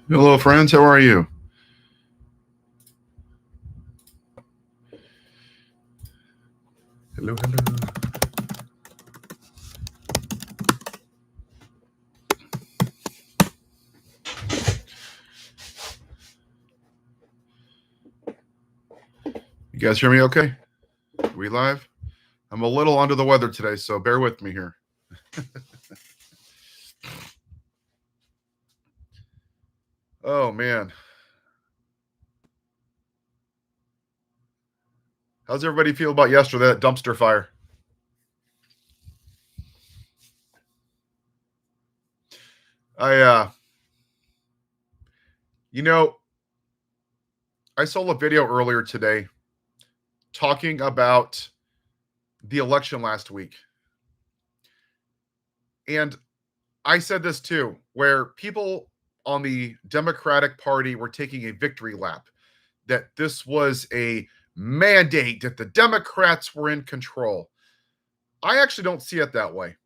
Hello, friends. How are you? Hello, hello. You guys hear me okay? Are we live? I'm a little under the weather today, so bear with me here. Oh, man. How's everybody feel about yesterday, that dumpster fire? I I saw a video earlier today talking about the election last week. And I said this too, where people on the Democratic Party were taking a victory lap, that this was a mandate, that the Democrats were in control. I actually don't see it that way.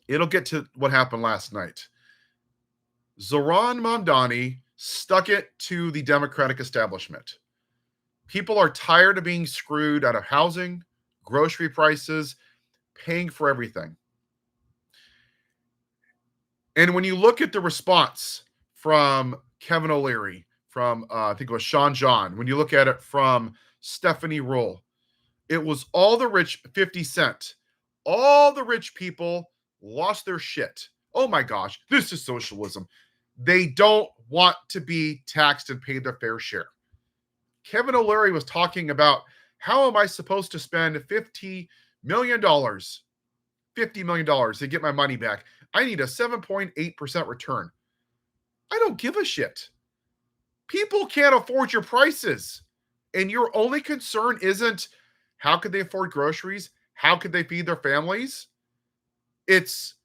It'll get to what happened last night. Zoran Mamdani stuck it to the Democratic establishment. People are tired of being screwed out of housing, grocery prices, paying for everything. And when you look at the response from Kevin O'Leary, from I think it was Sean John, when you look at it from Stephanie Ruhle, it was all the rich, 50 Cent, all the rich people lost their shit. Oh my gosh, this is socialism. They don't want to be taxed and pay their fair share. Kevin O'Leary was talking about, how am I supposed to spend $50 million to get my money back? I need a 7.8% return. I don't give a shit. People can't afford your prices. And your only concern isn't how could they afford groceries? How could they feed their families? It's,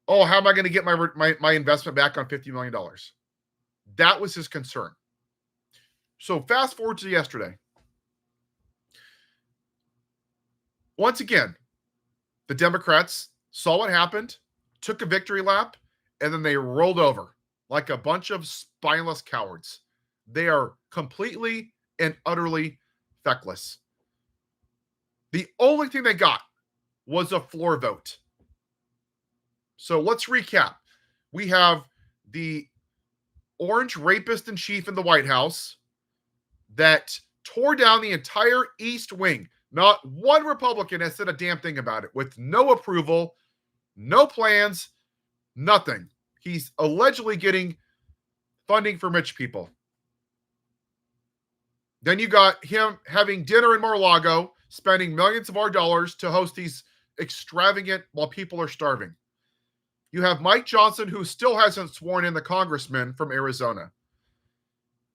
oh, how am I going to get my investment back on $50 million? That was his concern. So fast forward to yesterday. Once again, the Democrats saw what happened, took a victory lap, and then they rolled over like a bunch of spineless cowards. They are completely and utterly feckless. The only thing they got was a floor vote. So let's recap. We have the orange rapist in chief in the White House that tore down the entire East Wing. Not one Republican has said a damn thing about it, with no approval, no plans, nothing. He's allegedly getting funding from rich people. Then you got him having dinner in Mar-a-Lago, spending millions of our dollars to host these extravagant while people are starving. You have Mike Johnson, who still hasn't sworn in the congressman from Arizona.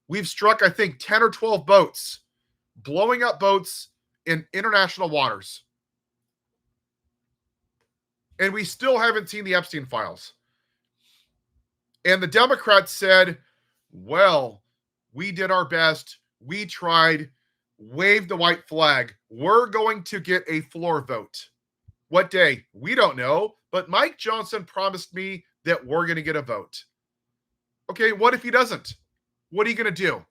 We've struck, I think, 10 or 12 boats, blowing up boats in international waters. And we still haven't seen the Epstein files. And the Democrats said, well, we did our best. We tried, waved the white flag. We're going to get a floor vote. What day? We don't know. But Mike Johnson promised me that we're going to get a vote. Okay, what if he doesn't? What are you going to do?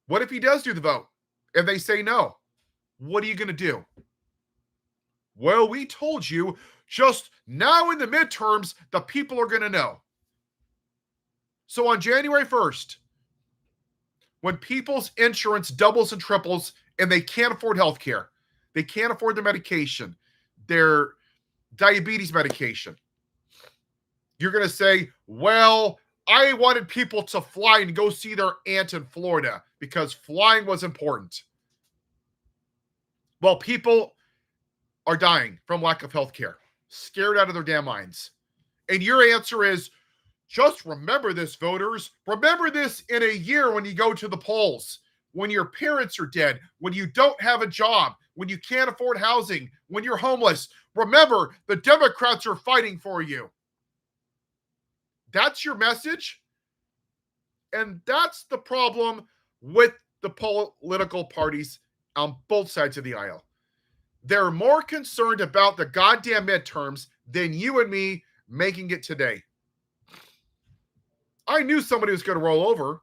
What if he does do the vote and they say no? What are you going to do? Well, we told you just now in the midterms, the people are going to know. So on January 1st, when people's insurance doubles and triples and they can't afford health care, they can't afford their medication, their diabetes medication, you're going to say, well, I wanted people to fly and go see their aunt in Florida because flying was important. Well, people are dying from lack of health care, scared out of their damn minds. And your answer is, just remember this, voters. Remember this in a year when you go to the polls, when your parents are dead, when you don't have a job, when you can't afford housing, when you're homeless. Remember, the Democrats are fighting for you. That's your message. And that's the problem with the political parties on both sides of the aisle. They're more concerned about the goddamn midterms than you and me making it today. I knew somebody was going to roll over.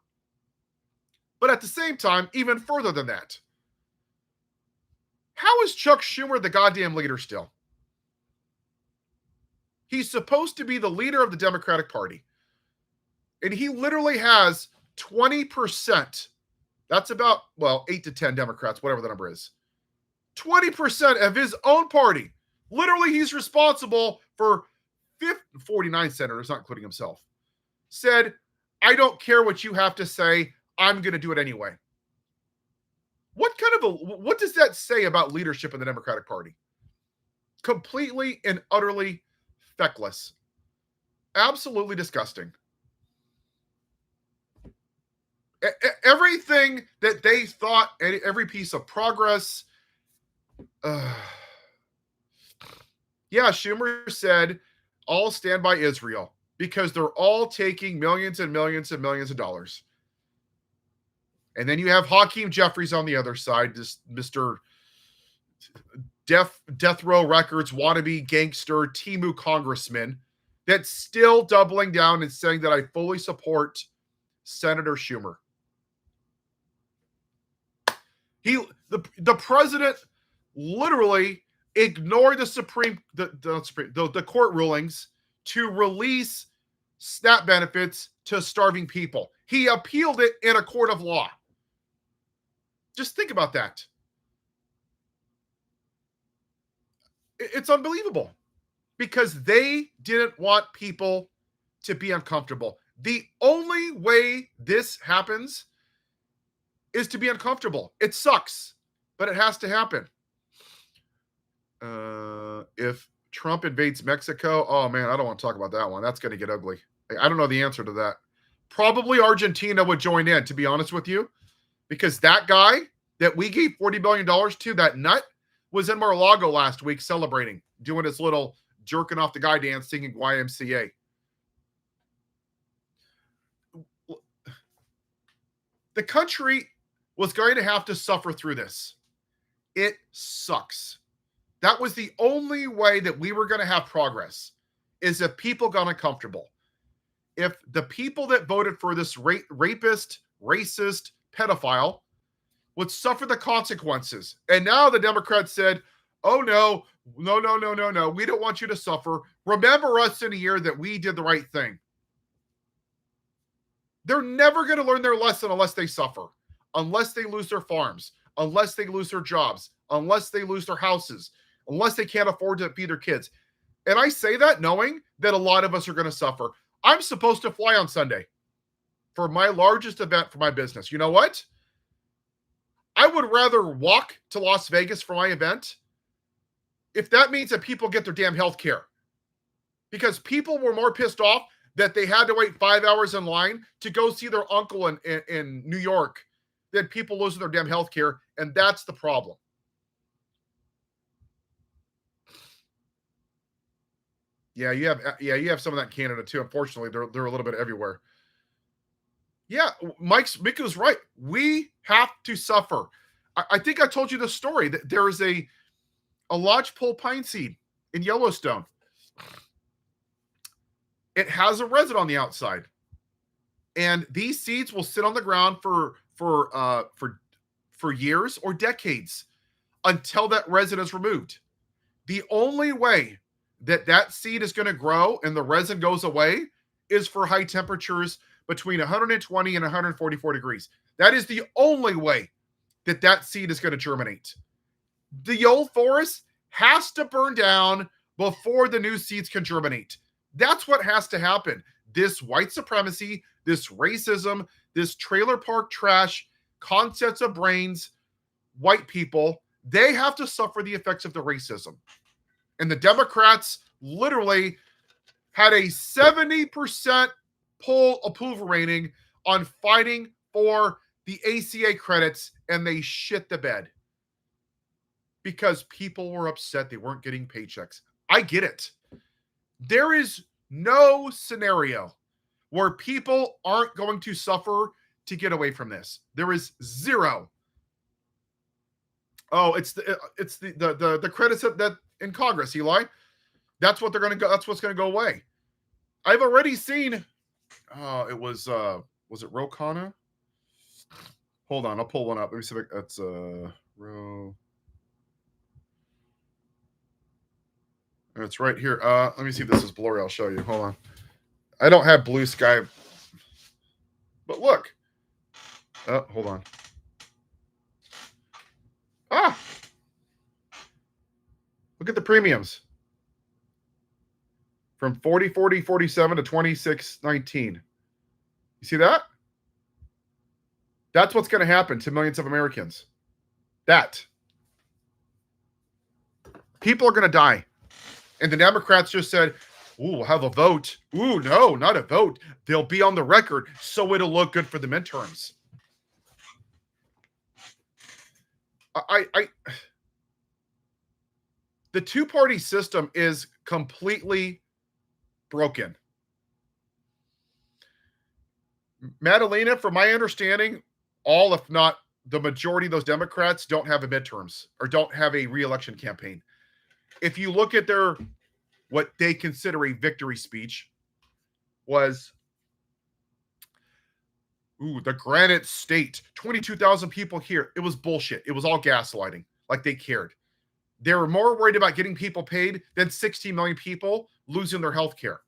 But at the same time, even further than that, how is Chuck Schumer the goddamn leader still? He's supposed to be the leader of the Democratic Party. And he literally has 20%. That's about, 8 to 10 Democrats, whatever the number is. 20% of his own party. Literally, he's responsible for 49 senators, not including himself, said, I don't care what you have to say. I'm going to do it anyway. What does that say about leadership in the Democratic Party? Completely and utterly feckless. Absolutely disgusting. Everything that they thought, every piece of progress. Yeah, Schumer said, all stand by Israel because they're all taking millions and millions and millions of dollars. And then you have Hakeem Jeffries on the other side, this Mr. Death Row Records wannabe gangster Timu congressman that's still doubling down and saying that I fully support Senator Schumer. The president literally ignored the court rulings to release SNAP benefits to starving people. He appealed it in a court of law. Just think about that. It's unbelievable because they didn't want people to be uncomfortable. The only way this happens is to be uncomfortable. It sucks, but it has to happen. If Trump invades Mexico, oh man, I don't want to talk about that one. That's going to get ugly. I don't know the answer to that. Probably Argentina would join in, to be honest with you, because that guy that we gave $40 billion to, that nut, was in Mar-a-Lago last week celebrating, doing his little jerking off the guy dance, singing YMCA. The country was going to have to suffer through this. It sucks. That was the only way that we were going to have progress, is if people got uncomfortable. If the people that voted for this rapist, racist, pedophile would suffer the consequences. And now the Democrats said, oh, no, we don't want you to suffer. Remember us in a year that we did the right thing. They're never going to learn their lesson unless they suffer, unless they lose their farms, unless they lose their jobs, unless they lose their houses, unless they can't afford to feed their kids. And I say that knowing that a lot of us are going to suffer. I'm supposed to fly on Sunday for my largest event for my business. You know what? I would rather walk to Las Vegas for my event if that means that people get their damn health care. Because people were more pissed off that they had to wait 5 hours in line to go see their uncle in New York than people losing their damn health care. And that's the problem. Yeah, you have some of that in Canada too. Unfortunately, they're a little bit everywhere. Yeah, Miko's right. We have to suffer. I think I told you the story that there is a lodgepole pine seed in Yellowstone. It has a resin on the outside, and these seeds will sit on the ground for years or decades until that resin is removed. The only way that seed is going to grow and the resin goes away is for high temperatures between 120 and 144 degrees. That is the only way that seed is going to germinate. The old forest has to burn down before the new seeds can germinate. That's what has to happen. This white supremacy, this racism, this trailer park trash, concepts of brains, white people, they have to suffer the effects of the racism. And the Democrats literally had a 70% poll approval rating on fighting for the ACA credits, and they shit the bed because people were upset they weren't getting paychecks. I get it. There is no scenario where people aren't going to suffer to get away from this. There is zero. Oh, it's the credits that in Congress, Eli. That's what they're going to go. That's what's going to go away. I've already seen It was it Rokana? Hold on, I'll pull one up. Let me see if that's It's right here. Let me see if this is blurry. I'll show you. Hold on. I don't have blue sky, but look. Hold on. Look at the premiums from 40-40-47 to 26-19. You see that? That's what's going to happen to millions of Americans. That. People are going to die. And the Democrats just said, ooh, we'll have a vote. Ooh, no, not a vote. They'll be on the record, so it'll look good for the midterms. The two-party system is completely broken. Madalena, from my understanding, all, if not the majority of those Democrats don't have a midterms or don't have a re-election campaign. If you look at their, what they consider a victory speech was, the Granite State, 22,000 people here. It was bullshit. It was all gaslighting. Like they cared. They were more worried about getting people paid than 16 million people losing their health care.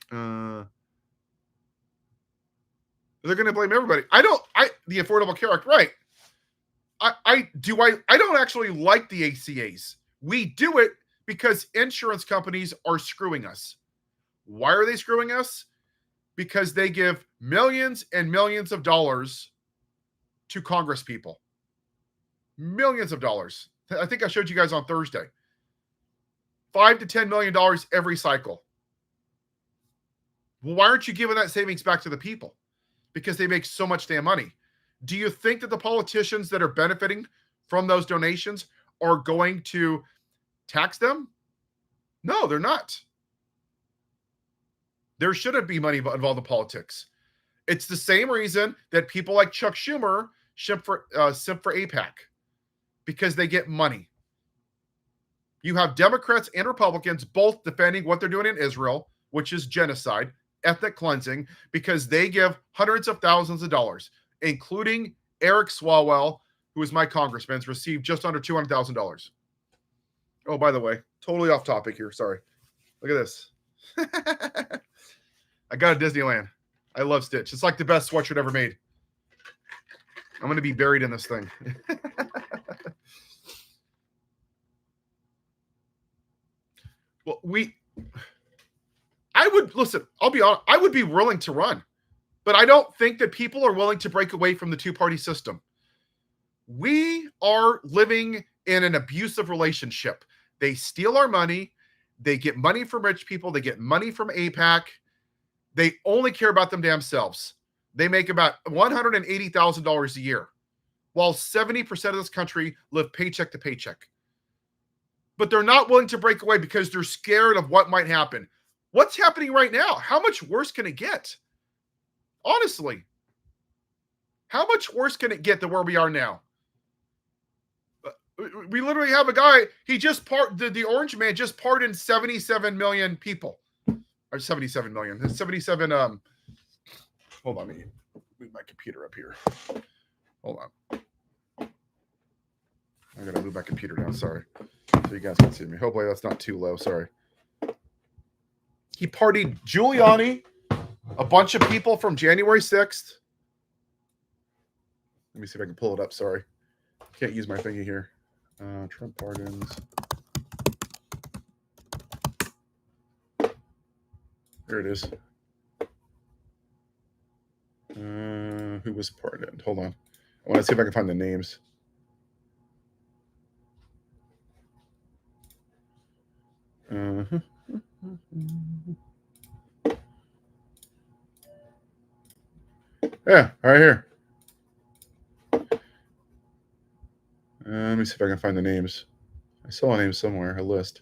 They're going to blame everybody. The Affordable Care Act, right. I don't actually like the ACAs. We do it because insurance companies are screwing us. Why are they screwing us? Because they give millions and millions of dollars to Congress people. Millions of dollars. I think I showed you guys on Thursday. $5 to $10 million every cycle. Well, why aren't you giving that savings back to the people? Because they make so much damn money. Do you think that the politicians that are benefiting from those donations are going to tax them? No, they're not. There shouldn't be money involved in politics. It's the same reason that people like Chuck Schumer simp for AIPAC, because they get money. You have Democrats and Republicans both defending what they're doing in Israel, which is genocide, ethnic cleansing, because they give hundreds of thousands of dollars, including Eric Swalwell, who is my congressman, has received just under $200,000. Oh, by the way, totally off topic here. Sorry. Look at this. I got a Disneyland. I love Stitch. It's like the best sweatshirt ever made. I'm going to be buried in this thing. Well, I'll be honest, I would be willing to run, but I don't think that people are willing to break away from the two-party system. We are living in an abusive relationship. They steal our money. They get money from rich people. They get money from AIPAC. They only care about them damn selves. They make about $180,000 a year, while 70% of this country live paycheck to paycheck. But they're not willing to break away because they're scared of what might happen. What's happening right now? How much worse can it get? Honestly, how much worse can it get than where we are now? We literally have a guy, the orange man just pardoned 77 million people. Or 77 million. 77, hold on, let me move my computer up here. Hold on. I gotta move my computer down, sorry. So you guys can see me. Hopefully that's not too low, sorry. He pardoned Giuliani, a bunch of people from January 6th. Let me see if I can pull it up, sorry. Can't use my thingy here. Trump pardons. There it is. Who was pardoned? Hold on. I want to see if I can find the names. Yeah, right here. Let me see if I can find the names. I saw a name somewhere, a list.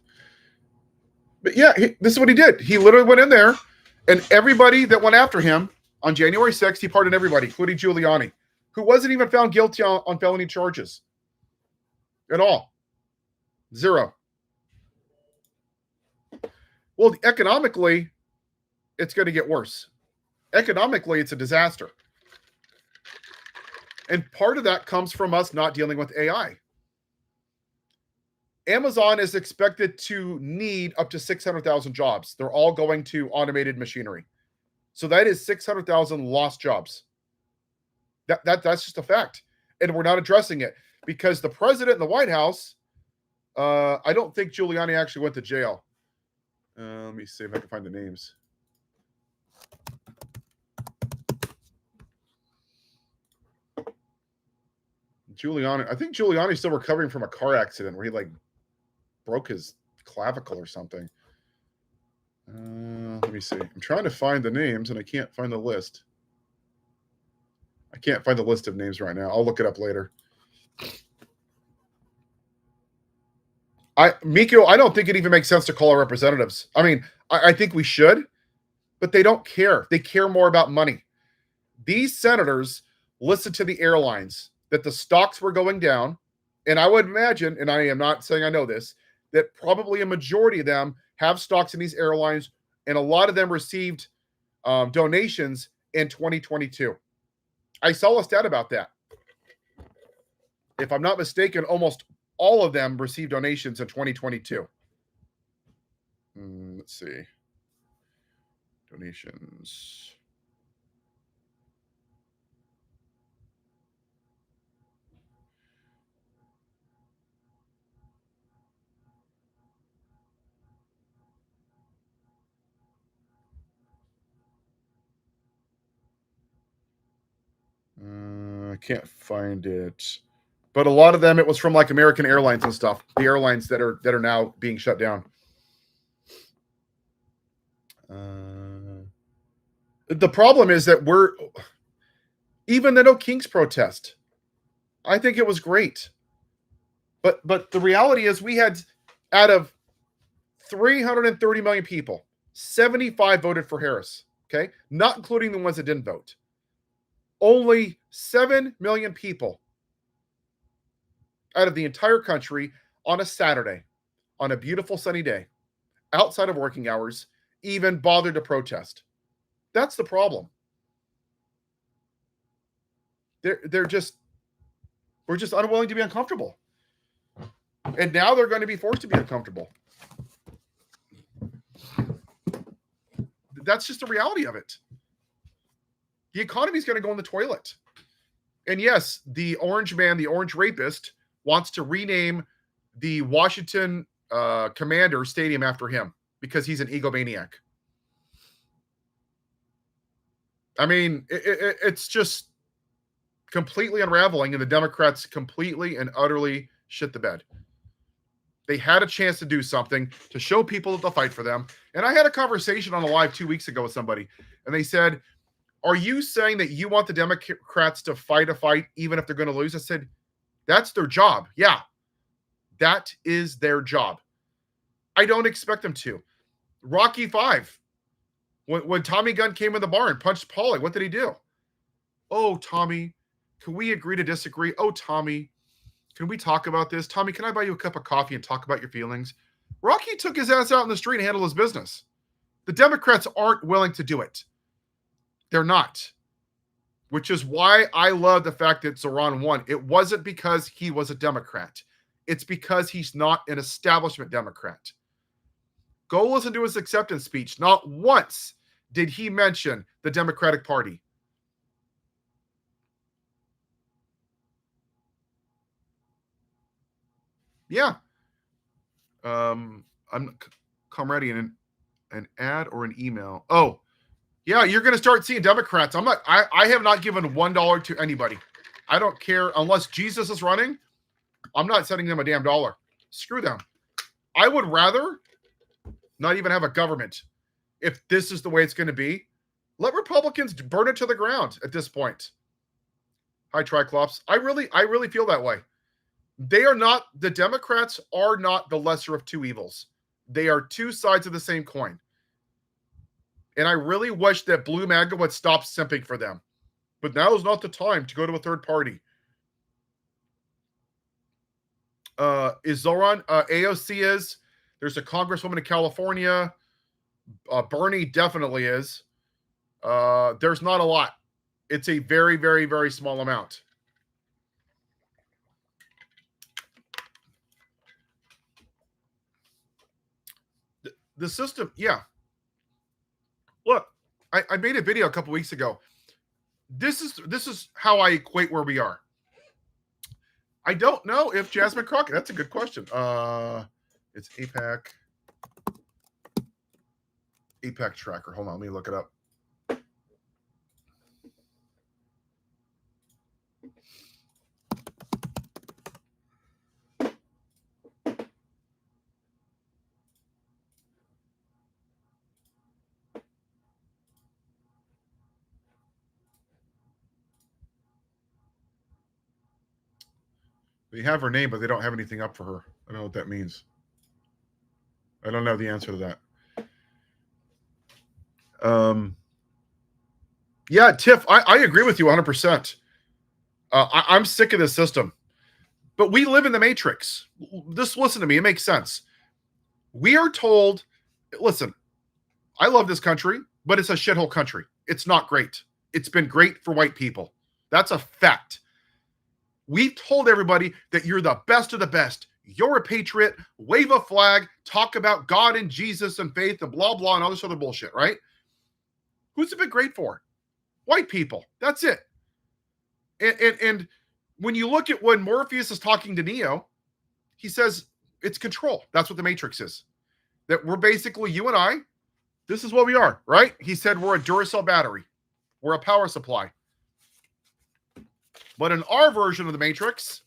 But yeah, this is what he did. He literally went in there, and everybody that went after him on January 6th, he pardoned everybody, including Giuliani, who wasn't even found guilty on felony charges at all. Zero. Well, economically, it's going to get worse. Economically, it's a disaster. And part of that comes from us not dealing with AI. Amazon is expected to need up to 600,000 jobs. They're all going to automated machinery. So that is 600,000 lost jobs. That's just a fact. And we're not addressing it because the president in the White House, I don't think Giuliani actually went to jail. Let me see if I can find the names. Giuliani, I think Giuliani's still recovering from a car accident where he like broke his clavicle or something. Let me see. I'm trying to find the names and I can't find the list. I can't find the list of names right now. I'll look it up later. Miko, I don't think it even makes sense to call our representatives. I mean, I think we should, but they don't care. They care more about money. These senators listened to the airlines that the stocks were going down. And I would imagine, and I am not saying I know this, that probably a majority of them have stocks in these airlines, and a lot of them received donations in 2022. I saw a stat about that. If I'm not mistaken, almost all of them received donations in 2022. Let's see. Donations. I can't find it. But a lot of them, it was from like American Airlines and stuff. The airlines that are now being shut down. The problem is that even the No Kings protest, I think it was great. But the reality is we had, out of 330 million people, 75 voted for Harris. Okay, not including the ones that didn't vote. Only 7 million people out of the entire country on a Saturday, on a beautiful sunny day, outside of working hours, even bothered to protest. That's the problem. We're just unwilling to be uncomfortable. And now they're going to be forced to be uncomfortable. That's just the reality of it. The economy is going to go in the toilet. And yes, the orange man, the orange rapist, wants to rename the Washington Commander Stadium after him because he's an egomaniac. I mean, it's just completely unraveling, and the Democrats completely and utterly shit the bed. They had a chance to do something to show people that they'll fight for them. And I had a conversation on a live 2 weeks ago with somebody, and they said, "Are you saying that you want the Democrats to fight a fight even if they're going to lose?" I said, "That's their job." Yeah, that is their job. I don't expect them to. Rocky V, when Tommy Gunn came in the bar and punched Paulie, what did he do? "Oh, Tommy, can we agree to disagree? Oh, Tommy, can we talk about this? Tommy, can I buy you a cup of coffee and talk about your feelings?" Rocky took his ass out in the street and handled his business. The Democrats aren't willing to do it. They're not. Which is why I love the fact that Zoran won. It wasn't because he was a Democrat. It's because he's not an establishment Democrat. Go listen to his acceptance speech. Not once did he mention the Democratic Party. Yeah. I'm comrade in an ad or an email. Oh, yeah, you're going to start seeing Democrats. I have not given $1 to anybody. I don't care unless Jesus is running. I'm not sending them a damn dollar. Screw them. I would rather not even have a government if this is the way it's going to be. Let Republicans burn it to the ground at this point. Hi, Triclops. I really feel that way. The Democrats are not the lesser of two evils. They are two sides of the same coin. And I really wish that Blue MAGA would stop simping for them. But now is not the time to go to a third party. Is Zoran? AOC is. There's a congresswoman in California. Bernie definitely is. There's not a lot. It's a very, very, very small amount. The system, yeah. Look, I made a video a couple weeks ago. This is how I equate where we are. I don't know if Jasmine Crockett. That's a good question. It's APAC tracker. Hold on, let me look it up. They have her name, but they don't have anything up for her. I don't know what that means. I don't know the answer to that. Yeah, Tiff, I agree with you 100%. I'm sick of this system. But we live in the matrix. Just listen to me. It makes sense. We are told, listen, I love this country, but it's a shithole country. It's not great. It's been great for white people. That's a fact. We've told everybody that you're the best of the best. You're a patriot. Wave a flag. Talk about God and Jesus and faith and blah, blah, and all this other bullshit, right? Who's it been great for? White people. That's it. And when you look at when Morpheus is talking to Neo, he says it's control. That's what the Matrix is. That we're basically, you and I, this is what we are, right? He said we're a Duracell battery. We're a power supply. But in our version of the Matrix,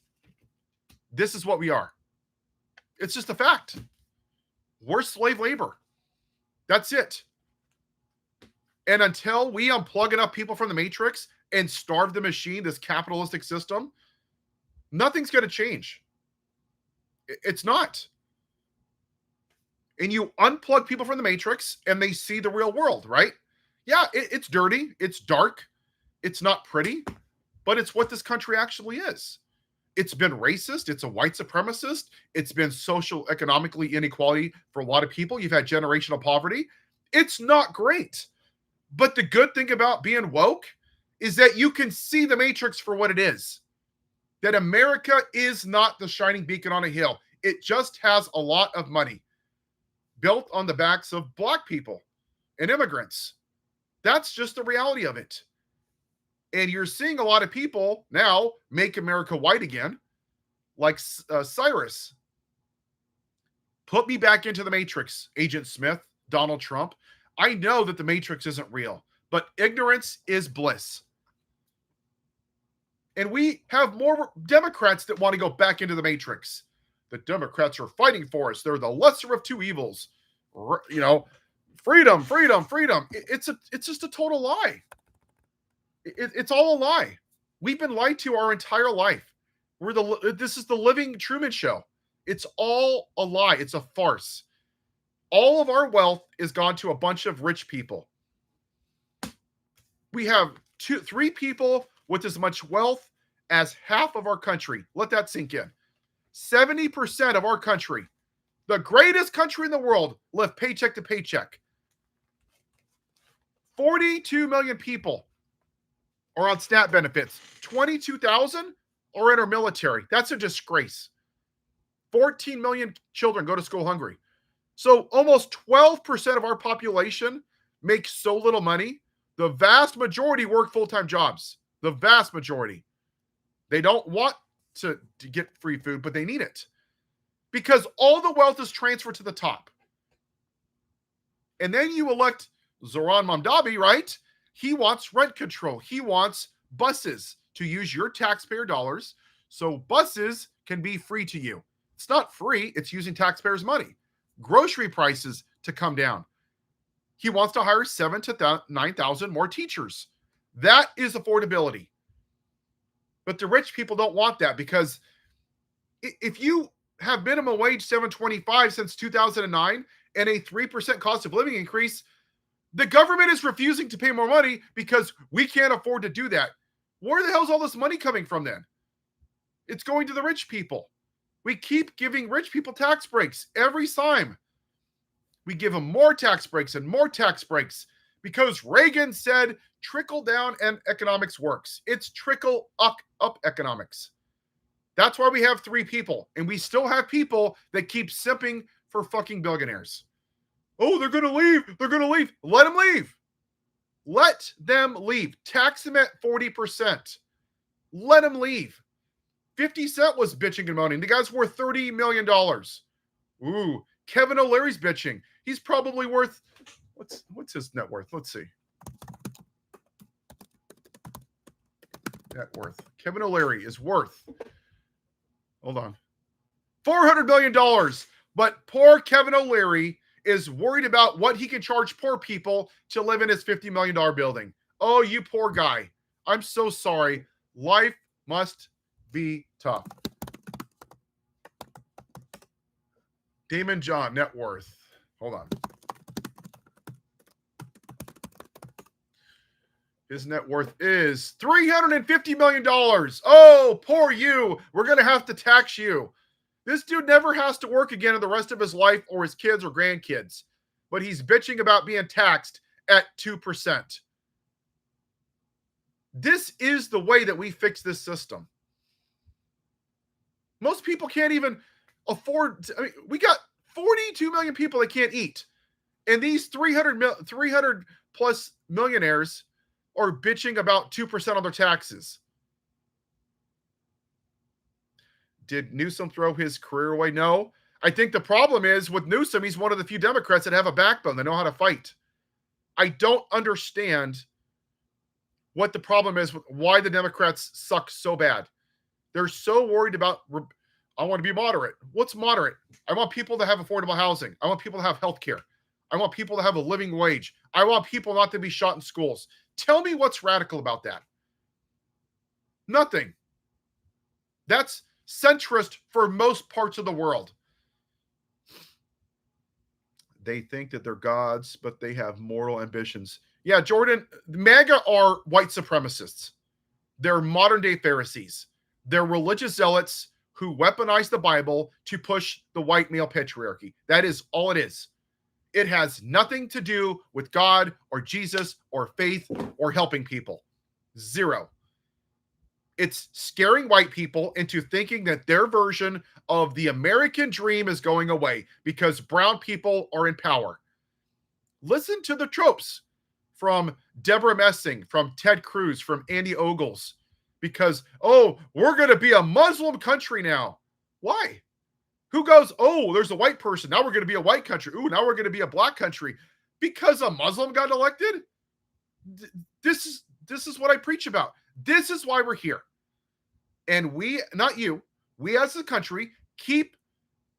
this is what we are. It's just a fact. We're slave labor. That's it. And until we unplug enough people from the Matrix and starve the machine, this capitalistic system, nothing's going to change. It's not. And you unplug people from the Matrix and they see the real world, right? Yeah, it's dirty. It's dark. It's not pretty, but it's what this country actually is. It's been racist. It's a white supremacist. It's been social, economically inequality for a lot of people. You've had generational poverty. It's not great. But the good thing about being woke is that you can see the Matrix for what it is. That America is not the shining beacon on a hill. It just has a lot of money built on the backs of black people and immigrants. That's just the reality of it. And you're seeing a lot of people now make America white again, like Cyrus. Put me back into the Matrix, Agent Smith, Donald Trump. I know that the Matrix isn't real, but ignorance is bliss. And we have more Democrats that want to go back into the Matrix. The Democrats are fighting for us. They're the lesser of two evils. You know, freedom, freedom, freedom. It's just a total lie. It's all a lie. We've been lied to our entire life. This is the living Truman Show. It's all a lie. It's a farce. All of our wealth is gone to a bunch of rich people. We have three people with as much wealth as half of our country. Let that sink in. 70% of our country, the greatest country in the world, live paycheck to paycheck. 42 million people are on SNAP benefits. 22,000 are in our military. That's a disgrace. 14 million children go to school hungry. So almost 12% of our population makes so little money. The vast majority work full-time jobs. The vast majority. They don't want to get free food, but they need it. Because all the wealth is transferred to the top. And then you elect Zoran Mamdani, right? He wants rent control. He wants buses to use your taxpayer dollars so buses can be free to you. It's not free. It's using taxpayers' money. Grocery prices to come down. He wants to hire 7,000 to 9,000 more teachers. That is affordability. But the rich people don't want that because if you have minimum wage $7.25 since 2009 and a 3% cost of living increase, the government is refusing to pay more money because we can't afford to do that. Where the hell is all this money coming from then? It's going to the rich people. We keep giving rich people tax breaks every time. We give them more tax breaks and more tax breaks because Reagan said trickle down and economics works. It's trickle up economics. That's why we have 3 people, and we still have people that keep simping for fucking billionaires. Oh, they're going to leave. They're going to leave. Let them leave. Let them leave. Tax them at 40%. Let them leave. 50 Cent was bitching and moaning. The guy's worth $30 million. Ooh, Kevin O'Leary's bitching. He's probably worth, what's his net worth? Let's see. Net worth. Kevin O'Leary is worth, hold on, $400 million. But poor Kevin O'Leary is worried about what he can charge poor people to live in his $50 million building. Oh, you poor guy. I'm so sorry. Life must be tough. Damon John, net worth. Hold on. His net worth is $350 million. Oh, poor you. We're going to have to tax you. This dude never has to work again in the rest of his life or his kids or grandkids. But he's bitching about being taxed at 2%. This is the way that we fix this system. Most people can't even afford. We got 42 million people that can't eat. And these 300 plus millionaires are bitching about 2% on their taxes. Did Newsom throw his career away? No. I think the problem is with Newsom, he's one of the few Democrats that have a backbone. They know how to fight. I don't understand what the problem is with why the Democrats suck so bad. They're so worried about, I want to be moderate. What's moderate? I want people to have affordable housing. I want people to have health care. I want people to have a living wage. I want people not to be shot in schools. Tell me what's radical about that. Nothing. That's centrist for most parts of the world. They think that they're gods, but they have moral ambitions. Yeah, Jordan, MAGA are white supremacists. They're modern day Pharisees. They're religious zealots who weaponize the Bible to push the white male patriarchy. That is all it is. It has nothing to do with God or Jesus or faith or helping people. Zero. It's scaring white people into thinking that their version of the American dream is going away because brown people are in power. Listen to the tropes from Deborah Messing, from Ted Cruz, from Andy Ogles. Because, oh, we're going to be a Muslim country now. Why? Who goes, oh, there's a white person. Now we're going to be a white country. Ooh, now we're going to be a black country. Because a Muslim got elected? This is what I preach about. This is why we're here. And we, not you, we as a country keep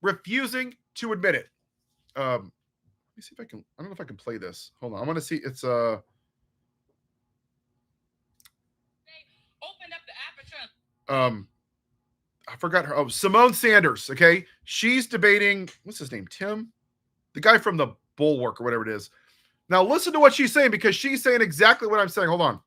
refusing to admit it. Let me see if I can, I don't know if I can play this. Hold on. I want to see. It's Opened up the aperture. I forgot her. Oh, Simone Sanders. Okay. She's debating, what's his name? Tim? The guy from the Bulwark or whatever it is. Now listen to what she's saying because she's saying exactly what I'm saying. Hold on.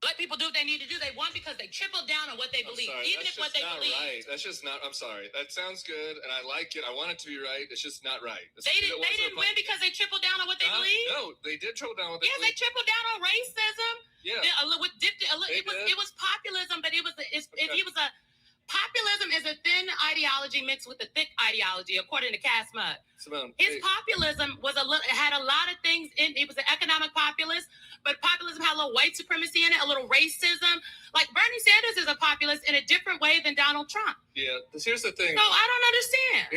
Let people do what they need to do. They won because they tripled down on what they believe. Sorry, Even if what they believe. Right. That's just not, I'm sorry. That sounds good, and I like it. I want it to be right. It's just not right. They didn't win because they tripled down on what they believe? No, they did triple down on what they Yes, believe. they tripled down on racism. Yeah. It was populism, but it was a populism is a thin ideology mixed with a thick ideology, according to Cass Mudd. Simone, His populism had a lot of things in it. Was an economic populist, but populism had a little white supremacy in it, a little racism. Like Bernie Sanders is a populist in a different way than Donald Trump. Yeah, here's the thing. So I don't understand.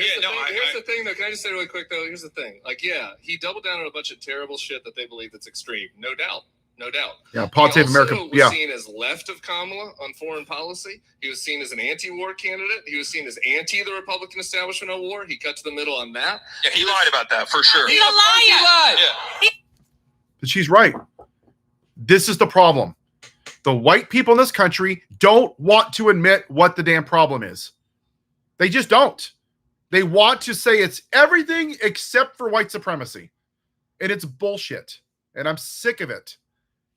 Here's the thing, though. Can I just say really quick, though? Here's the thing. Like, yeah, he doubled down on a bunch of terrible shit that they believe that's extreme. No doubt. No doubt. Yeah, Politics America. He was seen as left of Kamala on foreign policy. He was seen as an anti-war candidate. He was seen as anti the Republican establishment on war. He cut to the middle on that. Yeah, he lied about that for sure. He's a liar. He lied. Yeah. But she's right. This is the problem. The white people in this country don't want to admit what the damn problem is. They just don't. They want to say it's everything except for white supremacy. And it's bullshit. And I'm sick of it.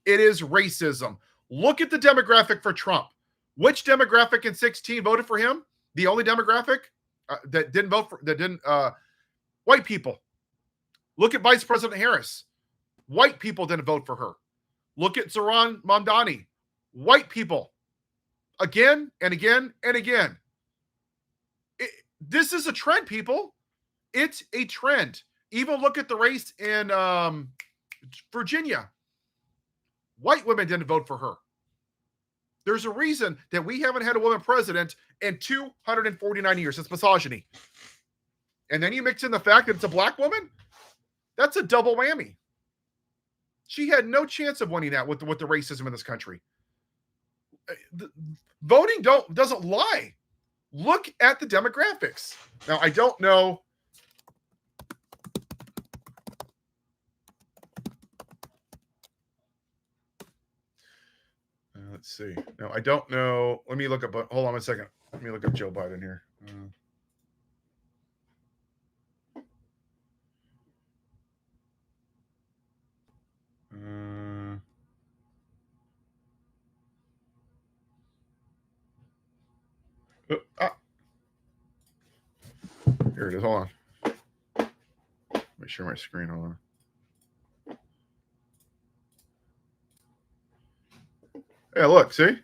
It is racism. Look at the demographic for Trump. Which demographic in 2016 voted for him? The only demographic that didn't vote for, that didn't, White people. Look at Vice President Harris. White people didn't vote for her. Look at Zohran Mamdani. White people. Again and again and again. This is a trend, people. It's a trend. Even look at the race in Virginia. White women didn't vote for her. There's a reason that we haven't had a woman president in 249 years. It's misogyny. And then you mix in the fact that it's a black woman. That's a double whammy. She had no chance of winning that with the racism in this country. Voting doesn't lie. Look at the demographics. Now, I don't know. Let's see. Now, I don't know. Let me look up. Hold on a second. Let me look up Joe Biden here. Here it is. Hold on. Let me share my screen. Hold on. Yeah, look, see?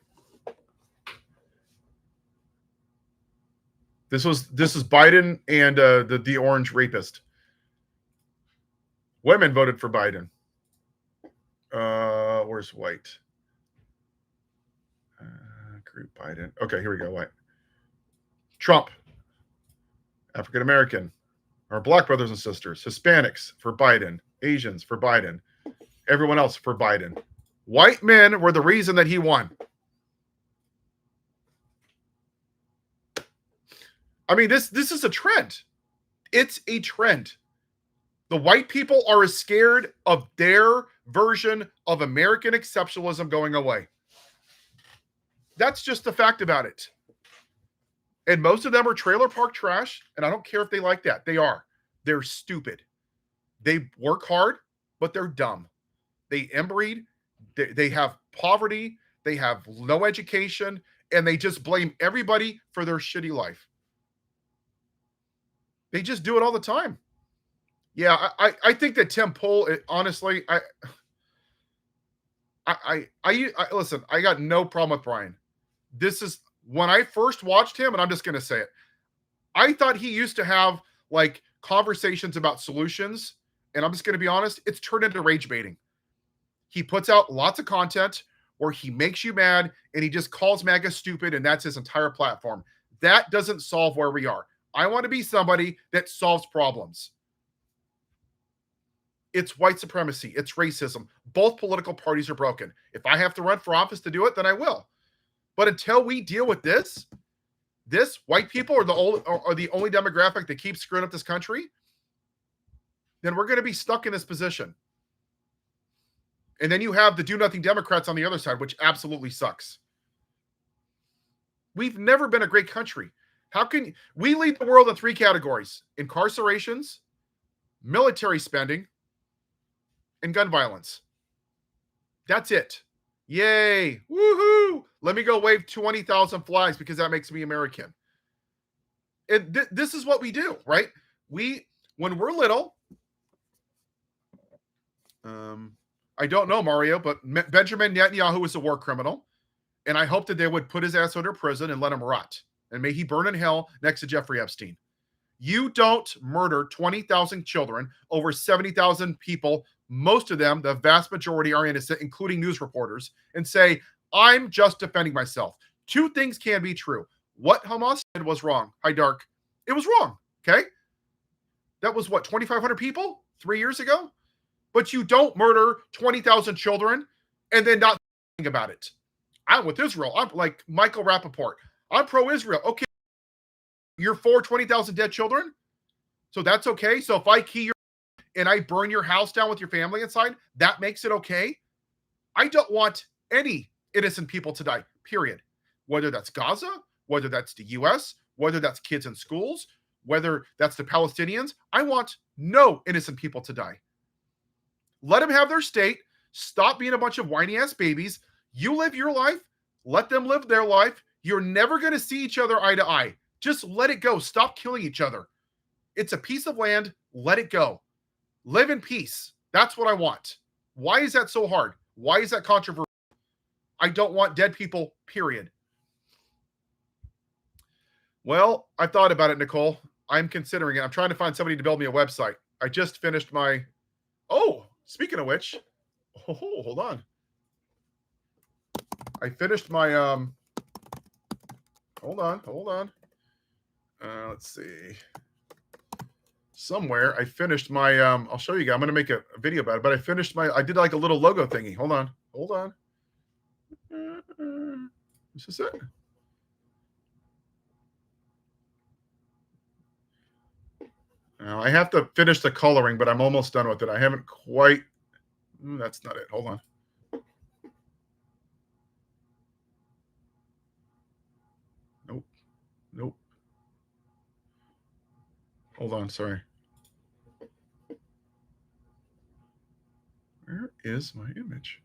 This is Biden and the orange rapist. Women voted for Biden. Where's white? Group Biden. Okay, here we go. White. Trump. African American. Our black brothers and sisters. Hispanics for Biden. Asians for Biden. Everyone else for Biden. White men were the reason that he won. I mean, this is a trend. It's a trend. The white people are as scared of their version of American exceptionalism going away. That's just the fact about it. And most of them are trailer park trash, and I don't care if they like that. They are. They're stupid. They work hard, but they're dumb. They inbreed. They have poverty. They have no education, and they just blame everybody for their shitty life. They just do it all the time. Yeah, I think that Tim Pool, honestly, I listen, I got no problem with Brian. This is when I first watched him, and I'm just going to say it. I thought he used to have like conversations about solutions, and I'm just going to be honest, it's turned into rage baiting. He puts out lots of content where he makes you mad, and he just calls MAGA stupid, and that's his entire platform. That doesn't solve where we are. I want to be somebody that solves problems. It's white supremacy. It's racism. Both political parties are broken. If I have to run for office to do it, then I will. But until we deal with this white people are the only demographic that keeps screwing up this country, then we're going to be stuck in this position. And then you have the do-nothing Democrats on the other side, which absolutely sucks. We've never been a great country. How can we lead the world in 3 categories: incarcerations, military spending, and gun violence? That's it. Yay. Woohoo. Let me go wave 20,000 flags because that makes me American. And this is what we do, right? When we're little, I don't know, Mario, but Benjamin Netanyahu was a war criminal. And I hope that they would put his ass under prison and let him rot. And may he burn in hell next to Jeffrey Epstein. You don't murder 20,000 children, over 70,000 people. Most of them, the vast majority, are innocent, including news reporters, and say, I'm just defending myself. 2 things can be true. What Hamas did was wrong. Hi, Dark. It was wrong, okay? That was, 2,500 people 3 years ago? But you don't murder 20,000 children and then not think about it. I'm with Israel. I'm like Michael Rappaport. I'm pro-Israel. Okay, you're for 20,000 dead children? So that's okay? So if I key your and I burn your house down with your family inside, that makes it okay? I don't want any innocent people to die, period. Whether that's Gaza, whether that's the U.S., whether that's kids in schools, whether that's the Palestinians, I want no innocent people to die. Let them have their state. Stop being a bunch of whiny-ass babies. You live your life. Let them live their life. You're never going to see each other eye to eye. Just let it go. Stop killing each other. It's a piece of land. Let it go. Live in peace. That's what I want. Why is that so hard? Why is that controversial? I don't want dead people, period. Well, I thought about it, Nicole. I'm considering it. I'm trying to find somebody to build me a website. I just finished my... Oh, speaking of which... Oh, hold on. I finished my... Hold on. Let's see. Somewhere I finished my... I'll show you guys. I'm going to make a video about it, but I finished my... I did like a little logo thingy. Hold on. This is it. Now, I have to finish the coloring, but I'm almost done with it. I haven't quite... That's not it. Hold on. Nope. Hold on, sorry. Where is my image?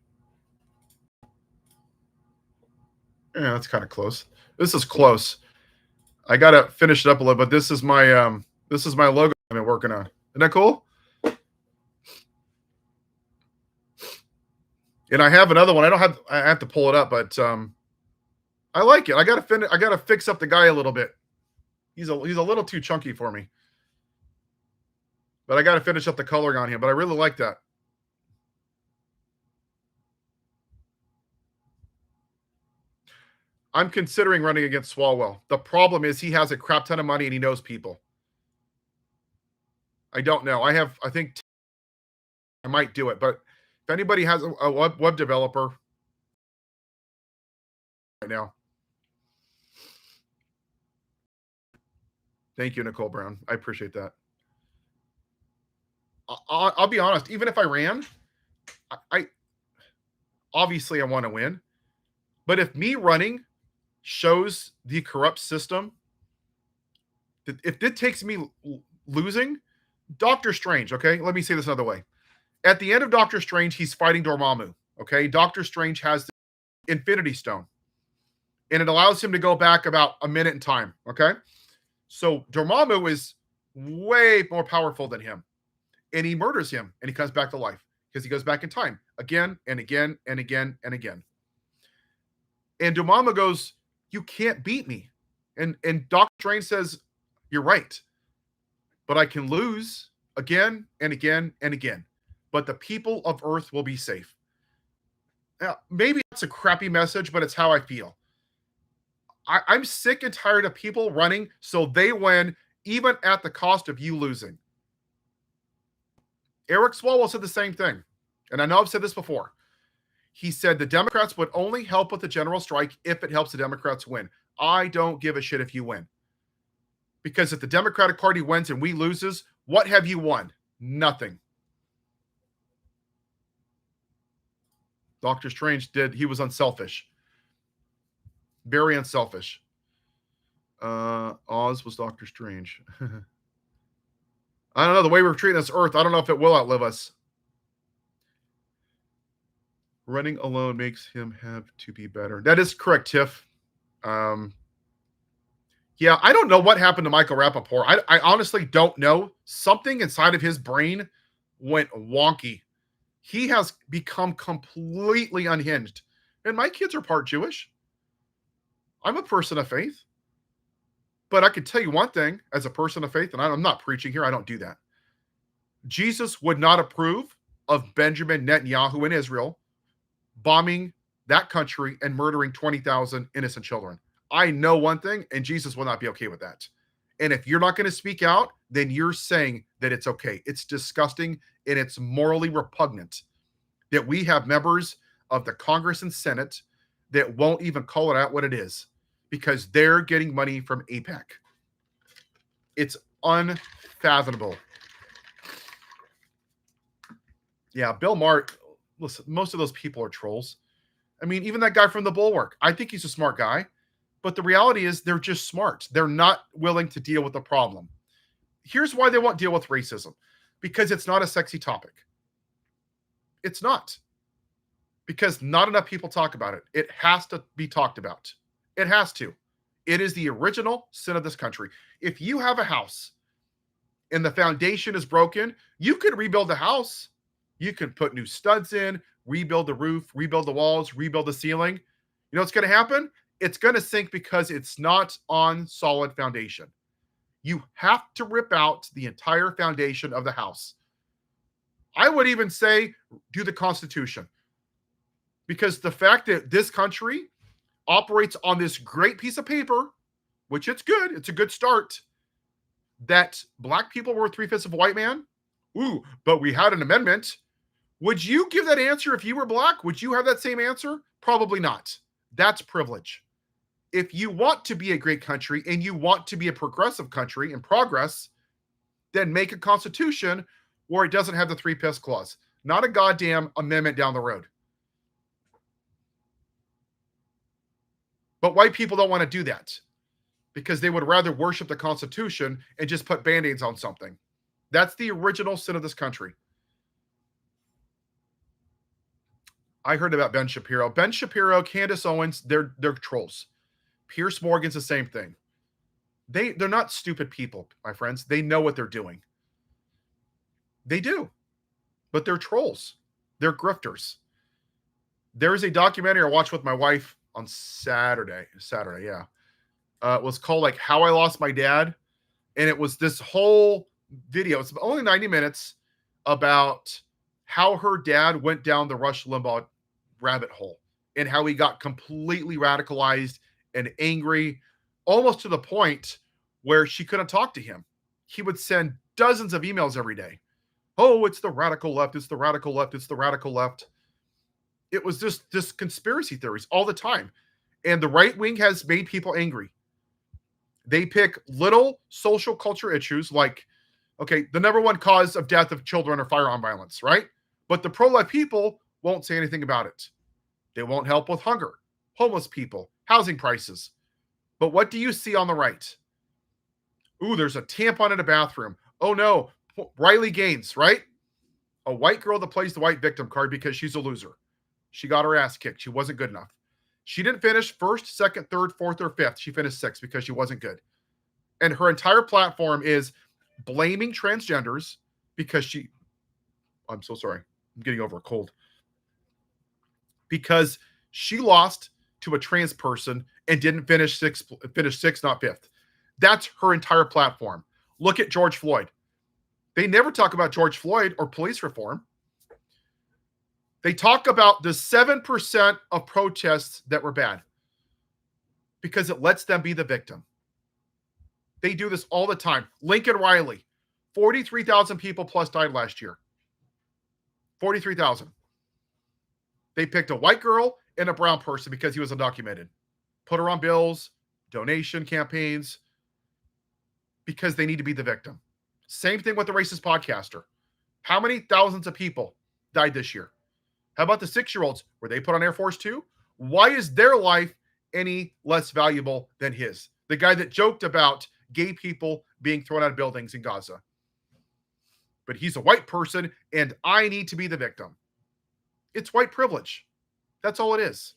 Yeah, that's kind of close. This is close. I gotta finish it up a little, but this is my logo I've been working on. Isn't that cool? And I have another one. I have to pull it up, but I like it. I gotta fix up the guy a little bit. He's a little too chunky for me. But I gotta finish up the coloring on him. But I really like that. I'm considering running against Swalwell. The problem is he has a crap ton of money and he knows people. I don't know. I think I might do it, but if anybody has a web developer right now. Thank you, Nicole Brown. I appreciate that. I'll be honest. Even if I ran, I obviously I want to win. But if me running shows the corrupt system, if it takes me losing, Doctor Strange, okay? Let me say this another way. At the end of Doctor Strange, he's fighting Dormammu, okay? Doctor Strange has the Infinity Stone, and it allows him to go back about a minute in time, okay? So Dormammu is way more powerful than him, and he murders him, and he comes back to life because he goes back in time again and again and again and again. And Dormammu goes, "You can't beat me." And Doctor Strange says, "You're right. But I can lose again and again and again. But the people of Earth will be safe." Now, maybe it's a crappy message, but it's how I feel. I'm sick and tired of people running so they win, even at the cost of you losing. Eric Swalwell said the same thing. And I know I've said this before. He said the Democrats would only help with the general strike if it helps the Democrats win. I don't give a shit if you win. Because if the Democratic Party wins and we loses, what have you won? Nothing. Doctor Strange he was unselfish. Very unselfish. Oz was Doctor Strange. I don't know. The way we're treating this Earth, I don't know if it will outlive us. Running alone makes him have to be better. That is correct, Tiff. Yeah, I don't know what happened to Michael Rappaport. I honestly don't know. Something inside of his brain went wonky. He has become completely unhinged. And my kids are part Jewish. I'm a person of faith. But I can tell you one thing as a person of faith, and I'm not preaching here. I don't do that. Jesus would not approve of Benjamin Netanyahu in Israel bombing that country and murdering 20,000 innocent children. I know one thing, and Jesus will not be okay with that. And if you're not going to speak out, then you're saying that it's okay. It's disgusting, and it's morally repugnant that we have members of the Congress and Senate that won't even call it out what it is because they're getting money from AIPAC. It's unfathomable. Yeah, Bill Maher, listen, most of those people are trolls. I mean, even that guy from the Bulwark, I think he's a smart guy. But the reality is they're just smart. They're not willing to deal with the problem. Here's why they won't deal with racism. Because it's not a sexy topic. It's not. Because not enough people talk about it. It has to be talked about. It has to. It is the original sin of this country. If you have a house and the foundation is broken, you can rebuild the house. You can put new studs in, rebuild the roof, rebuild the walls, rebuild the ceiling. You know what's going to happen? It's going to sink because it's not on solid foundation. You have to rip out the entire foundation of the house. I would even say do the Constitution. Because the fact that this country operates on this great piece of paper, which it's good, it's a good start, that black people were 3/5 of a white man. Ooh, but we had an amendment. Would you give that answer if you were black? Would you have that same answer? Probably not. That's privilege. If you want to be a great country and you want to be a progressive country in progress, then make a constitution where it doesn't have the 3/5 clause. Not a goddamn amendment down the road. But white people don't want to do that because they would rather worship the Constitution and just put Band-Aids on something. That's the original sin of this country. I heard about Ben Shapiro. Ben Shapiro, Candace Owens, they're trolls. Pierce Morgan's the same thing. They're not stupid people, my friends. They know what they're doing. They do. But they're trolls. They're grifters. There is a documentary I watched with my wife on Saturday, yeah. It was called like How I Lost My Dad. And it was this whole video. It's only 90 minutes about how her dad went down the Rush Limbaugh rabbit hole and how he got completely radicalized and angry, almost to the point where she couldn't talk to him. He would send dozens of emails every day. Oh, it's the radical left. It's the radical left. It's the radical left. It was just this conspiracy theories all the time. And the right wing has made people angry. They pick little social culture issues like, okay, the number one cause of death of children are firearm violence, right? But the pro-life people won't say anything about it. They won't help with hunger, homeless people, housing prices. But what do you see on the right? Ooh, there's a tampon in a bathroom. Oh no, Riley Gaines, right? A white girl that plays the white victim card because she's a loser. She got her ass kicked. She wasn't good enough. She didn't finish first, second, third, fourth, or fifth. She finished sixth because she wasn't good. And her entire platform is blaming transgenders because I'm so sorry. I'm getting over a cold. Because she lost to a trans person and didn't finish sixth, not fifth. That's her entire platform. Look at George Floyd. They never talk about George Floyd or police reform. They talk about the 7% of protests that were bad because it lets them be the victim. They do this all the time. Lincoln Riley, 43,000 people plus died last year. 43,000. They picked a white girl and a brown person because he was undocumented. Put her on bills, donation campaigns, because they need to be the victim. Same thing with the racist podcaster. How many thousands of people died this year? How about the 6-year-olds? Were they put on Air Force 2? Why is their life any less valuable than his? The guy that joked about gay people being thrown out of buildings in Gaza. But he's a white person, and I need to be the victim. It's white privilege. That's all it is.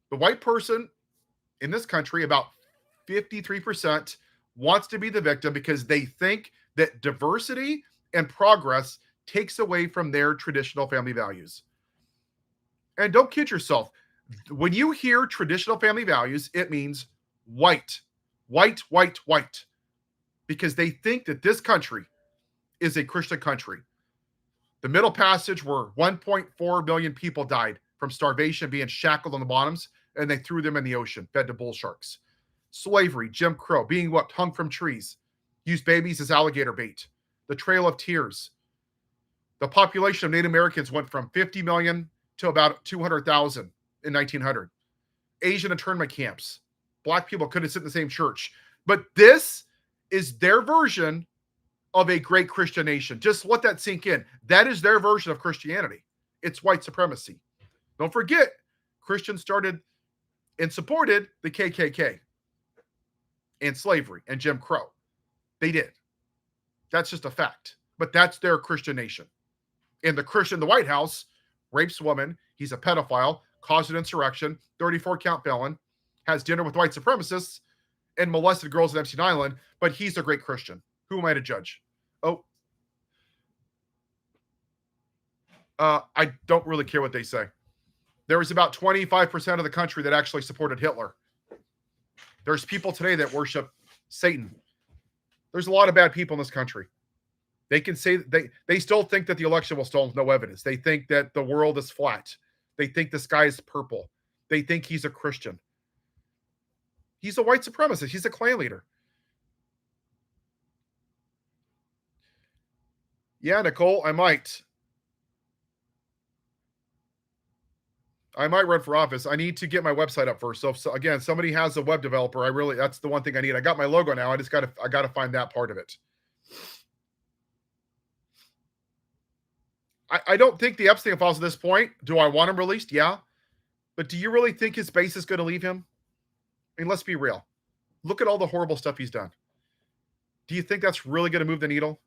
The white person in this country, about 53%, wants to be the victim because they think that diversity and progress takes away from their traditional family values. And don't kid yourself. When you hear traditional family values, it means white, white, white, white, because they think that this country is a Christian country. The Middle Passage, where 1.4 million people died from starvation, being shackled on the bottoms, and they threw them in the ocean, fed to bull sharks. Slavery, Jim Crow, being hung from trees, used babies as alligator bait. The Trail of Tears. The population of Native Americans went from 50 million to about 200,000 in 1900. Asian internment camps. Black people couldn't sit in the same church. But this is their version of a great Christian nation. Just let that sink in. That is their version of Christianity. It's white supremacy. Don't forget, Christians started and supported the KKK and slavery and Jim Crow. They did. That's just a fact. But that's their Christian nation. And the Christian in the White House rapes women. He's a pedophile, caused an insurrection, 34-count felon, has dinner with white supremacists, and molested girls at Epstein Island. But he's a great Christian. Who am I to judge? Oh, I don't really care what they say. There was about 25% of the country that actually supported Hitler. There's people today that worship Satan. There's a lot of bad people in this country. They can say they still think that the election was stolen with no evidence. They think that the world is flat. They think the sky is purple. They think he's a Christian. He's a white supremacist. He's a Klan leader. Yeah, Nicole, I might run for office. I need to get my website up first. So again, somebody has a web developer. That's the one thing I need. I got my logo now. I gotta find that part of it. I don't think the Epstein files at this point. Do I want him released? Yeah. But do you really think his base is going to leave him? I mean, let's be real. Look at all the horrible stuff he's done. Do you think that's really going to move the needle?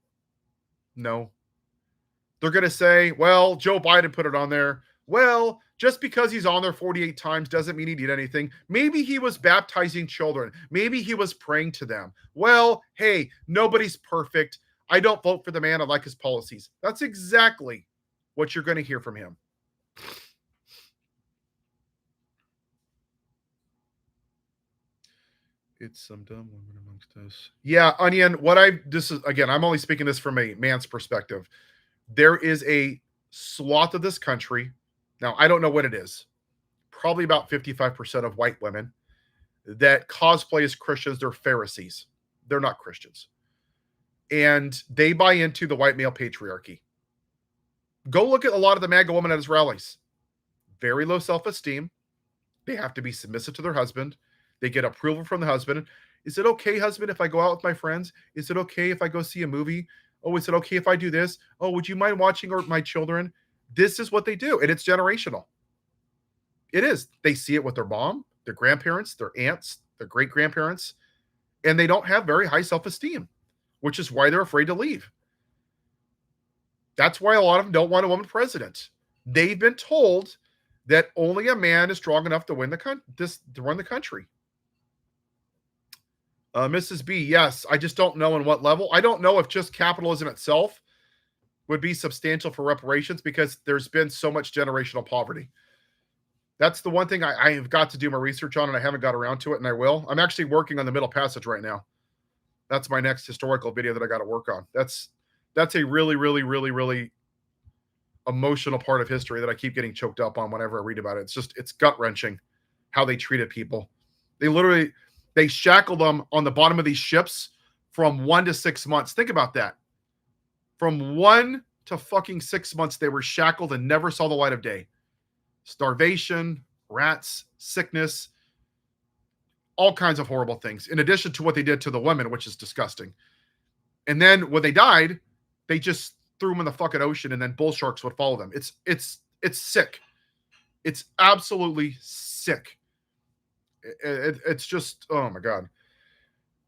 No. They're going to say, well, Joe Biden put it on there. Well, just because he's on there 48 times doesn't mean he did anything. Maybe he was baptizing children. Maybe he was praying to them. Well, hey, nobody's perfect. I don't vote for the man. I like his policies. That's exactly what you're going to hear from him. It's some dumb woman amongst us. Yeah, Onion, I'm only speaking this from a man's perspective. There is a swath of this country. Now, I don't know what it is. Probably about 55% of white women that cosplay as Christians. They're Pharisees. They're not Christians. And they buy into the white male patriarchy. Go look at a lot of the MAGA women at his rallies. Very low self-esteem. They have to be submissive to their husband. They get approval from the husband. Is it okay, husband, if I go out with my friends? Is it okay if I go see a movie? Oh, is it okay if I do this? Oh, would you mind watching my children? This is what they do, and it's generational. It is. They see it with their mom, their grandparents, their aunts, their great-grandparents, and they don't have very high self-esteem, which is why they're afraid to leave. That's why a lot of them don't want a woman president. They've been told that only a man is strong enough to run the country. Mrs. B, yes, I just don't know on what level. I don't know if just capitalism itself would be substantial for reparations because there's been so much generational poverty. That's the one thing I have got to do my research on, and I haven't got around to it, and I will. I'm actually working on the Middle Passage right now. That's my next historical video that I got to work on. That's a really, really, really, really emotional part of history that I keep getting choked up on whenever I read about it. It's gut-wrenching how they treated people. They shackled them on the bottom of these ships from 1 to 6 months. Think about that. From 1 to fucking 6 months, they were shackled and never saw the light of day. Starvation, rats, sickness, all kinds of horrible things, in addition to what they did to the women, which is disgusting. And then when they died, they just threw them in the fucking ocean, and then bull sharks would follow them. It's sick. It's absolutely sick. It's just, oh my God.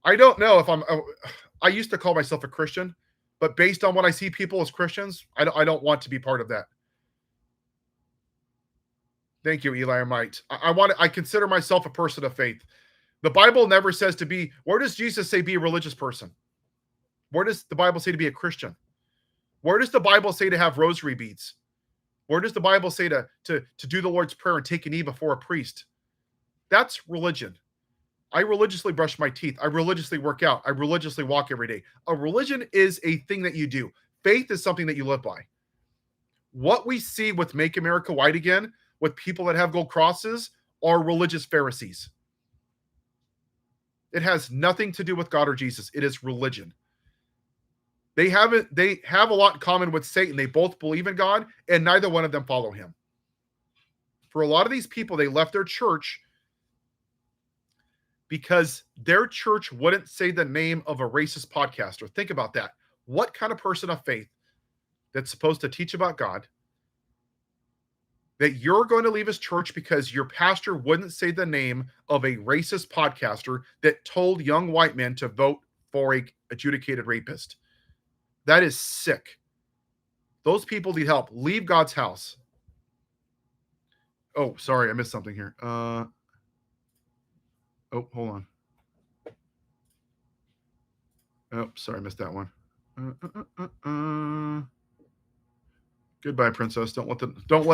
I don't know if I used to call myself a Christian, but based on what I see people as Christians, I don't want to be part of that. Thank you, Eli. I might. I consider myself a person of faith. The Bible never says to be, where does Jesus say be a religious person? Where does the Bible say to be a Christian? Where does the Bible say to have rosary beads? Where does the Bible say to do the Lord's Prayer and take a knee before a priest? That's religion. I religiously brush my teeth. I religiously work out. I religiously walk every day. A religion is a thing that you do. Faith is something that you live by. What we see with Make America White Again, with people that have gold crosses, are religious Pharisees. It has nothing to do with God or Jesus. It is religion. They have a lot in common with Satan. They both believe in God, and neither one of them follow him. For a lot of these people, they left their church because their church wouldn't say the name of a racist podcaster. Think about that. What kind of person of faith that's supposed to teach about God, that you're going to leave his church because your pastor wouldn't say the name of a racist podcaster that told young white men to vote for a adjudicated rapist? That is sick. Those people need help. Leave God's house. Oh, sorry, I missed something here. Oh, hold on. Oh, sorry, I missed that one. Goodbye, princess. Don't let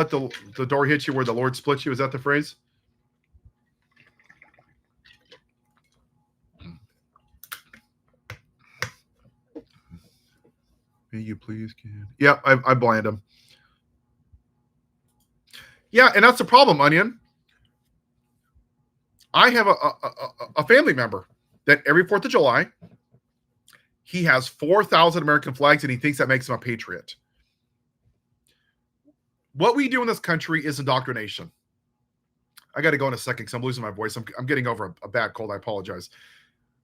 the door hit you where the Lord splits you. Is that the phrase? May you please, kid. Yeah, I blind him. Yeah, and that's the problem, Onion. I have a family member that every 4th of July, he has 4,000 American flags, and he thinks that makes him a patriot. What we do in this country is indoctrination. I got to go in a second because I'm losing my voice. I'm getting over a bad cold. I apologize.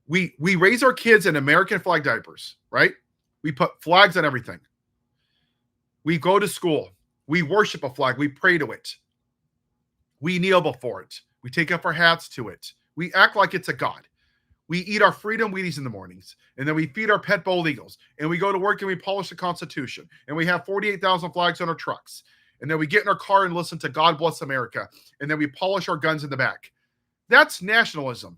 We raise our kids in American flag diapers, right? We put flags on everything. We go to school. We worship a flag. We pray to it. We kneel before it. We take off our hats to it. We act like it's a god. We eat our Freedom Wheaties in the mornings, and then we feed our pet bold eagles, and we go to work and we polish the Constitution, and we have 48,000 flags on our trucks, and then we get in our car and listen to God Bless America, and then we polish our guns in the back. That's nationalism.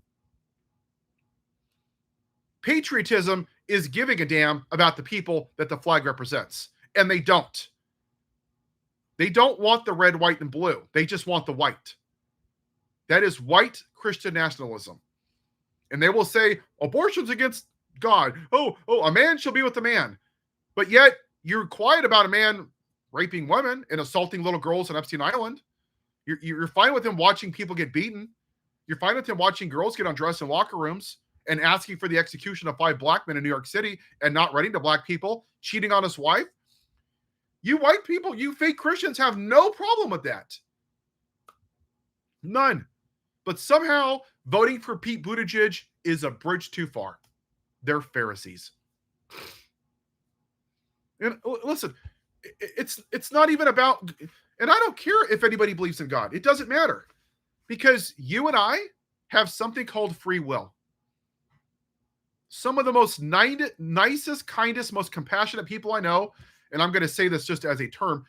Patriotism is giving a damn about the people that the flag represents, and they don't. They don't want the red, white, and blue. They just want the white. That is white Christian nationalism. And they will say, abortion's against God. Oh, a man shall be with a man. But yet, you're quiet about a man raping women and assaulting little girls in Epstein Island. You're fine with him watching people get beaten. You're fine with him watching girls get undressed in locker rooms and asking for the execution of 5 black men in New York City and not writing to black people, cheating on his wife. You white people, you fake Christians have no problem with that. None. But somehow voting for Pete Buttigieg is a bridge too far. They're Pharisees. And listen, it's not even about, and I don't care if anybody believes in God. It doesn't matter. Because you and I have something called free will. Some of the most nicest, kindest, most compassionate people I know, and I'm going to say this just as a term,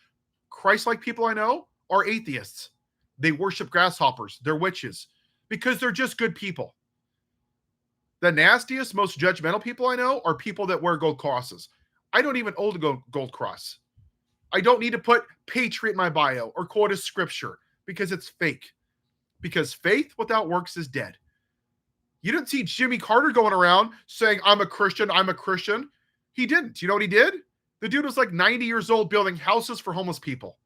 Christ-like people I know are atheists. They worship grasshoppers. They're witches because they're just good people. The nastiest, most judgmental people I know are people that wear gold crosses. I don't even own a gold cross. I don't need to put patriot in my bio or quote a scripture because it's fake. Because faith without works is dead. You didn't see Jimmy Carter going around saying, I'm a Christian, I'm a Christian. He didn't. You know what he did? The dude was like 90 years old building houses for homeless people.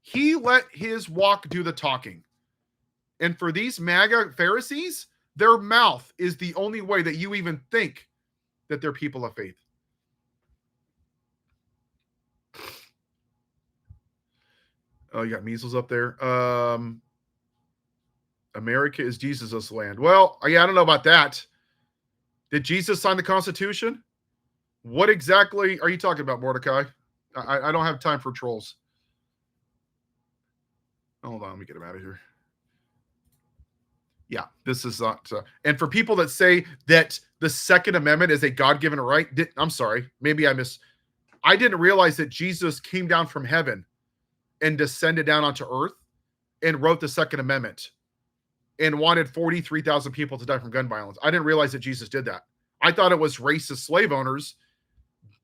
He let his walk do the talking. And for these MAGA Pharisees, their mouth is the only way that you even think that they're people of faith. Oh, you got measles up there. America is Jesus' land. Well, yeah, I don't know about that. Did Jesus sign the Constitution? What exactly are you talking about, Mordecai? I don't have time for trolls. Hold on, let me get him out of here. Yeah, this is not. And for people that say that the Second Amendment is a God-given right, I'm sorry, maybe I didn't realize that Jesus came down from heaven and descended down onto earth and wrote the Second Amendment and wanted 43,000 people to die from gun violence. I didn't realize that Jesus did that. I thought it was racist slave owners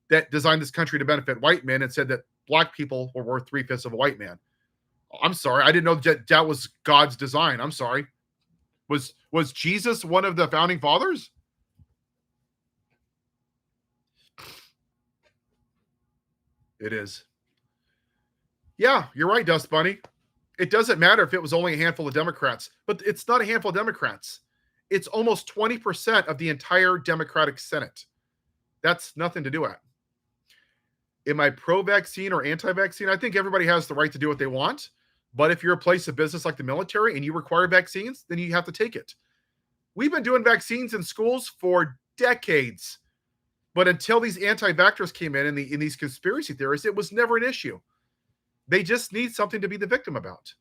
that designed this country to benefit white men and said that black people were worth 3/5 of a white man. I'm sorry. I didn't know that was God's design. I'm sorry. Was Jesus one of the founding fathers? It is. Yeah, you're right, Dust Bunny. It doesn't matter if it was only a handful of Democrats, but it's not a handful of Democrats. It's almost 20% of the entire Democratic Senate. That's nothing to do at. Am I pro-vaccine or anti-vaccine? I think everybody has the right to do what they want. But if you're a place of business like the military and you require vaccines, then you have to take it. We've been doing vaccines in schools for decades. But until these anti-vaxxers came in these conspiracy theorists, it was never an issue. They just need something to be the victim about.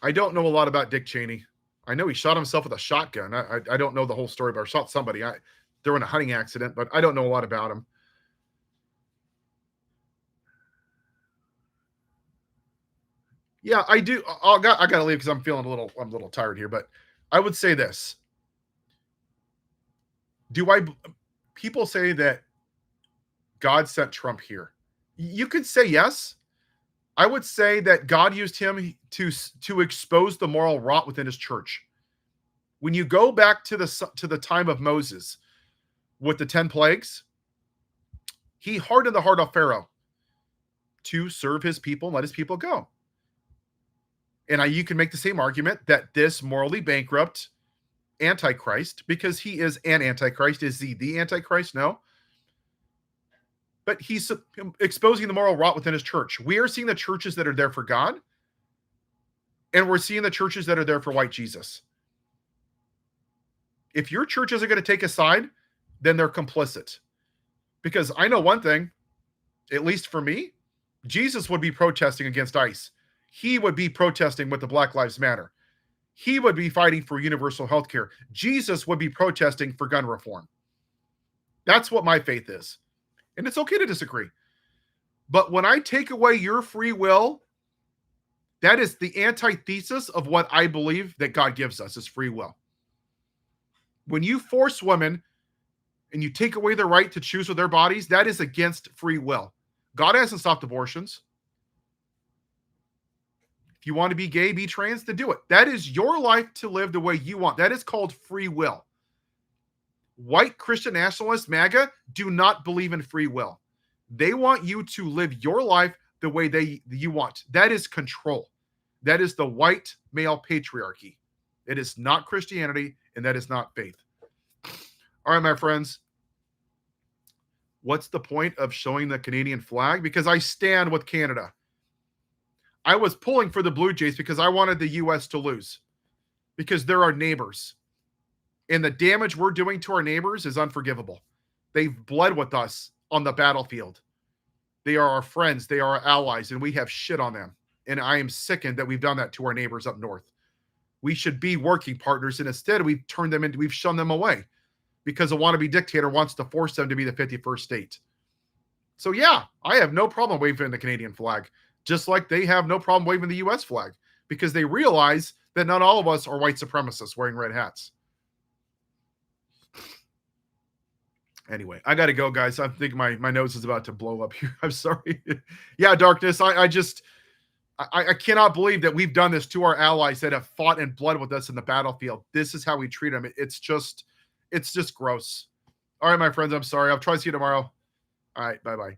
I don't know a lot about Dick Cheney. I know he shot himself with a shotgun. I don't know the whole story, but I shot somebody. They were in a hunting accident, but I don't know a lot about him. Yeah, I do. I got to leave because I'm a little tired here. But I would say this: people say that God sent Trump here? You could say yes. I would say that God used him to expose the moral rot within his church. When you go back to the time of Moses with the 10 plagues, he hardened the heart of Pharaoh to serve his people and let his people go. And you can make the same argument that this morally bankrupt Antichrist, because he is an Antichrist, is he the Antichrist? No. But he's exposing the moral rot within his church. We are seeing the churches that are there for God, and we're seeing the churches that are there for white Jesus. If your churches are going to take a side, then they're complicit. Because I know one thing, at least for me, Jesus would be protesting against ICE. He would be protesting with the Black Lives Matter. He would be fighting for universal health care. Jesus would be protesting for gun reform. That's what my faith is. And it's okay to disagree. But when I take away your free will, that is the antithesis of what I believe that God gives us is free will. When you force women and you take away their right to choose with their bodies, that is against free will. God hasn't stopped abortions. If you want to be gay, be trans, to do it. That is your life to live the way you want. That is called free will. White Christian nationalists, MAGA, do not believe in free will. They want you to live your life the way you want. That is control. That is the white male patriarchy. It is not Christianity, and that is not faith. All right, my friends. What's the point of showing the Canadian flag? Because I stand with Canada. I was pulling for the Blue Jays because I wanted the U.S. to lose. Because they're our neighbors. And the damage we're doing to our neighbors is unforgivable. They've bled with us on the battlefield. They are our friends. They are our allies. And we have shit on them. And I am sickened that we've done that to our neighbors up north. We should be working partners. And instead, we've shunned them away. Because a wannabe dictator wants to force them to be the 51st state. So yeah, I have no problem waving the Canadian flag. Just like they have no problem waving the U.S. flag. Because they realize that not all of us are white supremacists wearing red hats. Anyway, I got to go, guys. I think my nose is about to blow up here. I'm sorry. Yeah, Darkness. I cannot believe that we've done this to our allies that have fought in blood with us in the battlefield. This is how we treat them. It's just gross. All right, my friends. I'm sorry. I'll try to see you tomorrow. All right. Bye-bye.